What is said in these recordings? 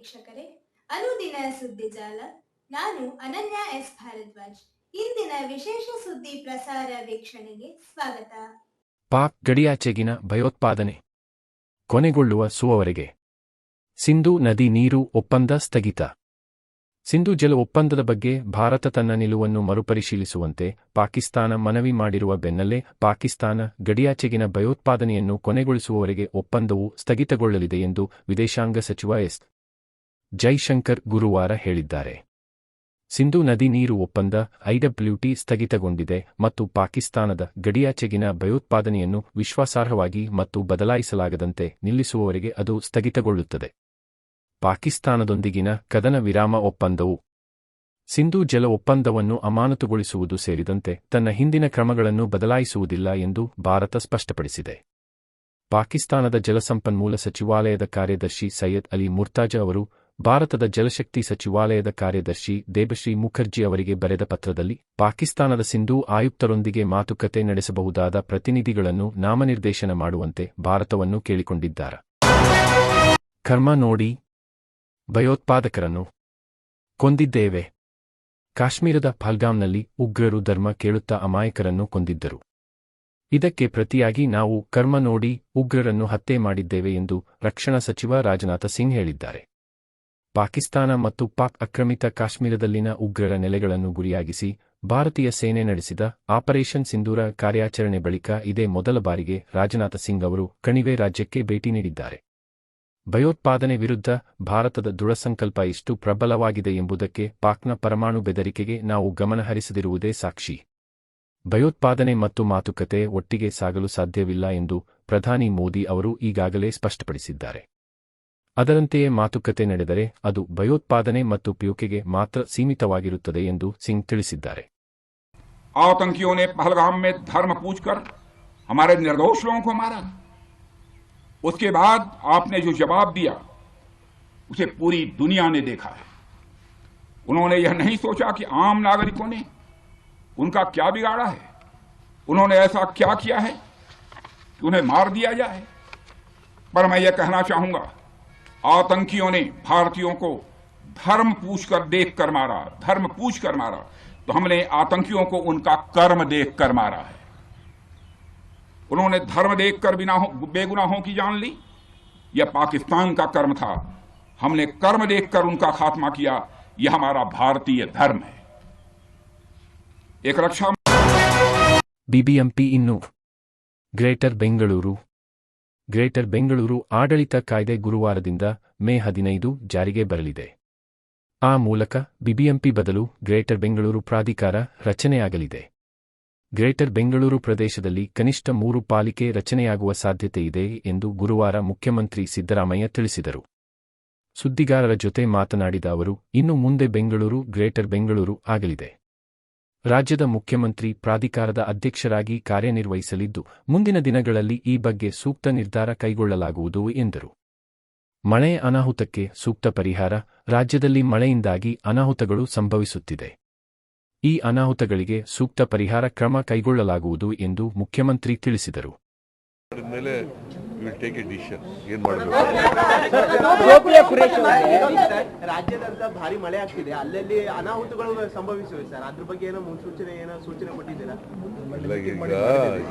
ವೀಕ್ಷಕರೇ, ಅನುದಿನ ಸುದ್ದಿ ಜಾಲ. ನಾನು ಅನನ್ಯ ಎಸ್ ಭಾರದ್ವಾಜ್. ಇಂದಿನ ವಿಶೇಷ ಸುದ್ದಿ ಪ್ರಸಾರ ವೀಕ್ಷಣೆಗೆ ಸ್ವಾಗತ. ಪಾಕ್ ಗಡಿಯಾಚೆಗಿನ ಭಯೋತ್ಪಾದನೆ ಕೊನೆಗೊಳ್ಳುವವರೆಗೆ ಸಿಂಧೂ ನದಿ ನೀರು ಒಪ್ಪಂದ ಸ್ಥಗಿತ. ಸಿಂಧೂ ಜಲ ಒಪ್ಪಂದದ ಬಗ್ಗೆ ಭಾರತ ತನ್ನ ನಿಲುವನ್ನು ಮರುಪರಿಶೀಲಿಸುವಂತೆ ಪಾಕಿಸ್ತಾನ ಮನವಿ ಮಾಡಿರುವ ಬೆನ್ನಲ್ಲೇ ಪಾಕಿಸ್ತಾನ ಗಡಿಯಾಚೆಗಿನ ಭಯೋತ್ಪಾದನೆಯನ್ನು ಕೊನೆಗೊಳಿಸುವವರೆಗೆ ಒಪ್ಪಂದವು ಸ್ಥಗಿತಗೊಳ್ಳಲಿದೆ ಎಂದು ವಿದೇಶಾಂಗ ಸಚಿವ ಎಸ್. ಜೈಶಂಕರ್ ಗುರುವಾರ ಹೇಳಿದ್ದಾರೆ. ಸಿಂಧೂ ನದಿ ನೀರು ಒಪ್ಪಂದ ಐಡಬ್ಲ್ಯೂಟಿ ಸ್ಥಗಿತಗೊಂಡಿದೆ ಮತ್ತು ಪಾಕಿಸ್ತಾನದ ಗಡಿಯಾಚೆಗಿನ ಭಯೋತ್ಪಾದನೆಯನ್ನು ವಿಶ್ವಾಸಾರ್ಹವಾಗಿ ಮತ್ತು ಬದಲಾಯಿಸಲಾಗದಂತೆ ನಿಲ್ಲಿಸುವವರೆಗೆ ಅದು ಸ್ಥಗಿತಗೊಳ್ಳುತ್ತದೆ. ಪಾಕಿಸ್ತಾನದೊಂದಿಗಿನ ಕದನ ವಿರಾಮ ಒಪ್ಪಂದವು ಸಿಂಧೂ ಜಲ ಒಪ್ಪಂದವನ್ನು ಅಮಾನತುಗೊಳಿಸುವುದು ಸೇರಿದಂತೆ ತನ್ನ ಹಿಂದಿನ ಕ್ರಮಗಳನ್ನು ಬದಲಾಯಿಸುವುದಿಲ್ಲ ಎಂದು ಭಾರತ ಸ್ಪಷ್ಟಪಡಿಸಿದೆ. ಪಾಕಿಸ್ತಾನದ ಜಲಸಂಪನ್ಮೂಲ ಸಚಿವಾಲಯದ ಕಾರ್ಯದರ್ಶಿ ಸೈಯದ್ ಅಲಿ ಮುರ್ತಾಜಾ ಅವರು ಭಾರತದ ಜಲಶಕ್ತಿ ಸಚಿವಾಲಯದ ಕಾರ್ಯದರ್ಶಿ ದೇಬಶ್ರೀ ಮುಖರ್ಜಿ ಅವರಿಗೆ ಬರೆದ ಪತ್ರದಲ್ಲಿ ಪಾಕಿಸ್ತಾನದ ಸಿಂಧೂ ಆಯುಕ್ತರೊಂದಿಗೆ ಮಾತುಕತೆ ನಡೆಸಬಹುದಾದ ಪ್ರತಿನಿಧಿಗಳನ್ನು ನಾಮನಿರ್ದೇಶನ ಮಾಡುವಂತೆ ಭಾರತವನ್ನು ಕೇಳಿಕೊಂಡಿದ್ದಾರೆ. ಕರ್ಮ ನೋಡಿ, ಭಯೋತ್ಪಾದಕರನ್ನು ಕೊಂದಿದ್ದೇವೆ. ಕಾಶ್ಮೀರದ ಪಹಲ್ಗಾಮ್ನಲ್ಲಿ ಉಗ್ರರು ಧರ್ಮ ಕೇಳುತ್ತಾ ಅಮಾಯಕರನ್ನು ಕೊಂದಿದ್ದರು. ಇದಕ್ಕೆ ಪ್ರತಿಯಾಗಿ ನಾವು ಕರ್ಮ ನೋಡಿ ಉಗ್ರರನ್ನು ಹತ್ಯೆ ಮಾಡಿದ್ದೇವೆ ಎಂದು ರಕ್ಷಣಾ ಸಚಿವ ರಾಜನಾಥ ಸಿಂಗ್ ಹೇಳಿದ್ದಾರೆ. ಪಾಕಿಸ್ತಾನ ಮತ್ತು ಪಾಕ್ ಆಕ್ರಮಿತ ಕಾಶ್ಮೀರದಲ್ಲಿನ ಉಗ್ರರ ನೆಲೆಗಳನ್ನು ಗುರಿಯಾಗಿಸಿ ಭಾರತೀಯ ಸೇನೆ ನಡೆಸಿದ ಆಪರೇಷನ್ ಸಿಂಧೂರ ಕಾರ್ಯಾಚರಣೆ ಬಳಿಕ ಇದೇ ಮೊದಲ ಬಾರಿಗೆ ರಾಜನಾಥ ಸಿಂಗ್ ಅವರು ಕಣಿವೆ ರಾಜ್ಯಕ್ಕೆ ಭೇಟಿ ನೀಡಿದ್ದಾರೆ. ಭಯೋತ್ಪಾದನೆ ವಿರುದ್ಧ ಭಾರತದ ದೃಢಸಂಕಲ್ಪ ಎಷ್ಟು ಪ್ರಬಲವಾಗಿದೆ ಎಂಬುದಕ್ಕೆ ಪಾಕ್ನ ಪರಮಾಣು ಬೆದರಿಕೆಗೆ ನಾವು ಗಮನಹರಿಸದಿರುವುದೇ ಸಾಕ್ಷಿ. ಭಯೋತ್ಪಾದನೆ ಮತ್ತು ಮಾತುಕತೆ ಒಟ್ಟಿಗೆ ಸಾಗಲು ಸಾಧ್ಯವಿಲ್ಲ ಎಂದು ಪ್ರಧಾನಿ ಮೋದಿ ಅವರು ಈಗಾಗಲೇ ಸ್ಪಷ್ಟಪಡಿಸಿದ್ದಾರೆ. ಅದರಂತೆಯೇ ಮಾತುಕತೆ ನಡೆದರೆ ಅದು ಭಯೋತ್ಪಾದನೆ ಮತ್ತು ಪಿಯುಕೆಗೆ ಮಾತ್ರ ಸೀಮಿತವಾಗಿರುತ್ತದೆ ಎಂದು ಸಿಂಗ್ ತಿಳಿಸಿದ್ದಾರೆ. आतंकियों ने पहलगाम में धर्म पूछकर हमारे निर्दोष लोगों को मारा. उसके बाद आपने जो जवाब दिया उसे पूरी दुनिया ने देखा है. उन्होंने यह नहीं सोचा कि आम नागरिकों ने उनका क्या बिगाड़ा है, उन्होंने ऐसा क्या किया है कि उन्हें मार दिया जाए. पर मैं यह कहना चाहूंगा, आतंकियों ने भारतीयों को धर्म पूछकर देखकर मारा, धर्म पूछकर मारा, तो हमने आतंकियों को उनका कर्म देखकर मारा है. उन्होंने धर्म देखकर बेगुनाहों की जान ली. यह पाकिस्तान का कर्म था. हमने कर्म देखकर उनका खात्मा किया. यह हमारा भारतीय धर्म है. एक रक्षा ಬಿಬಿಎಂಪಿ ಇನ್ನು ಗ್ರೇಟರ್ ಬೆಂಗಳೂರು ಆಡಳಿತ ಕಾಯ್ದೆ ಗುರುವಾರದಿಂದ ಮೇ 15 ಜಾರಿಗೆ ಬರಲಿದೆ. ಆ ಮೂಲಕ ಬಿಬಿಎಂಪಿ ಬದಲು ಗ್ರೇಟರ್ ಬೆಂಗಳೂರು ಪ್ರಾಧಿಕಾರ ರಚನೆಯಾಗಲಿದೆ. ಗ್ರೇಟರ್ ಬೆಂಗಳೂರು ಪ್ರದೇಶದಲ್ಲಿ ಕನಿಷ್ಠ 3 ಪಾಲಿಕೆ ರಚನೆಯಾಗುವ ಸಾಧ್ಯತೆಯಿದೆ ಎಂದು ಗುರುವಾರ ಮುಖ್ಯಮಂತ್ರಿ ಸಿದ್ದರಾಮಯ್ಯ ತಿಳಿಸಿದರು. ಸುದ್ದಿಗಾರರ ಜೊತೆ ಮಾತನಾಡಿದ ಅವರು, ಇನ್ನು ಮುಂದೆ ಬೆಂಗಳೂರು ಗ್ರೇಟರ್ ಬೆಂಗಳೂರು ಆಗಲಿದೆ. ರಾಜ್ಯದ ಮುಖ್ಯಮಂತ್ರಿ ಪ್ರಾಧಿಕಾರದ ಅಧ್ಯಕ್ಷರಾಗಿ ಕಾರ್ಯನಿರ್ವಹಿಸಲಿದ್ದು, ಮುಂದಿನ ದಿನಗಳಲ್ಲಿ ಈ ಬಗ್ಗೆ ಸೂಕ್ತ ನಿರ್ಧಾರ ಕೈಗೊಳ್ಳಲಾಗುವುದು ಎಂದರು. ಮಳೆ ಅನಾಹುತಕ್ಕೆ ಸೂಕ್ತ ಪರಿಹಾರ. ರಾಜ್ಯದಲ್ಲಿ ಮಳೆಯಿಂದಾಗಿ ಅನಾಹುತಗಳು ಸಂಭವಿಸುತ್ತಿದೆ. ಈ ಅನಾಹುತಗಳಿಗೆ ಸೂಕ್ತ ಪರಿಹಾರ ಕ್ರಮ ಕೈಗೊಳ್ಳಲಾಗುವುದು ಎಂದು ಮುಖ್ಯಮಂತ್ರಿ ತಿಳಿಸಿದರು. ರಾಜ್ಯದಂತ ಭಾರಿ ಮಳೆ ಆಗ್ತಿದೆ, ಅಲ್ಲಲ್ಲಿ ಅನಾಹುತಗಳು ಸಂಭವಿಸಿವೆ ಸರ್. ಅದ್ರ ಬಗ್ಗೆ ಏನೋ ಮುನ್ಸೂಚನೆ ಸೂಚನೆ ಕೊಟ್ಟಿದ್ದೀರಾ? ಈಗ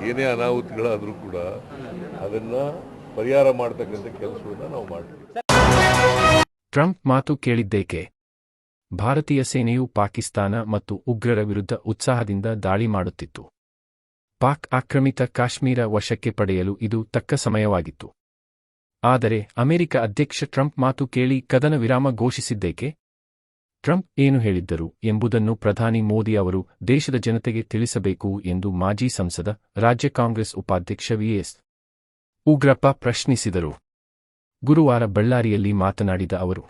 ಏನೇ ಅನಾಹುತಗಳಾದ್ರೂ ಕೂಡ ಅದನ್ನ ಪರಿಹಾರ ಮಾಡತಕ್ಕಂಥ ಕೆಲಸವನ್ನ ನಾವು ಮಾಡ್ತೀವಿ. ಟ್ರಂಪ್ ಮಾತು ಕೇಳಿದ್ದೇಕೆ? ಭಾರತೀಯ ಸೇನೆಯು ಪಾಕಿಸ್ತಾನ ಮತ್ತು ಉಗ್ರರ ವಿರುದ್ಧ ಉತ್ಸಾಹದಿಂದ ದಾಳಿ ಮಾಡುತ್ತಿತ್ತು. ಪಾಕ್ ಆಕ್ರಮಿತ ಕಾಶ್ಮೀರ ವಶಕ್ಕೆ ಪಡೆಯಲು ಇದು ತಕ್ಕ ಸಮಯವಾಗಿತ್ತು. ಆದರೆ ಅಮೆರಿಕ ಅಧ್ಯಕ್ಷ ಟ್ರಂಪ್ ಮಾತು ಕೇಳಿ ಕದನ ವಿರಾಮ ಘೋಷಿಸಿದ್ದೇಕೆ? ಟ್ರಂಪ್ ಏನು ಹೇಳಿದ್ದರು ಎಂಬುದನ್ನು ಪ್ರಧಾನಿ ಮೋದಿ ಅವರು ದೇಶದ ಜನತೆಗೆ ತಿಳಿಸಬೇಕು ಎಂದು ಮಾಜಿ ಸಂಸದ, ರಾಜ್ಯ ಕಾಂಗ್ರೆಸ್ ಉಪಾಧ್ಯಕ್ಷ ವಿ.ಎಸ್. ಉಗ್ರಪ್ಪ ಪ್ರಶ್ನಿಸಿದರು. ಗುರುವಾರ ಬಳ್ಳಾರಿಯಲ್ಲಿ ಮಾತನಾಡಿದ ಅವರು,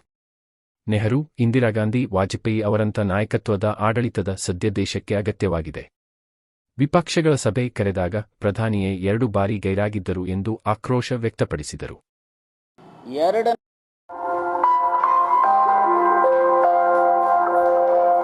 ನೆಹರು, ಇಂದಿರಾಗಾಂಧಿ, ವಾಜಪೇಯಿ ಅವರಂಥ ನಾಯಕತ್ವದ ಆಡಳಿತದ ಸದ್ಯ ದೇಶಕ್ಕೆ ಅಗತ್ಯವಾಗಿದೆ. ವಿಪಕ್ಷಗಳ ಸಭೆ ಕರೆದಾಗ ಪ್ರಧಾನಿಯೇ 2 ಬಾರಿ ಗೈರಾಗಿದ್ದರು ಎಂದು ಆಕ್ರೋಶ ವ್ಯಕ್ತಪಡಿಸಿದರು.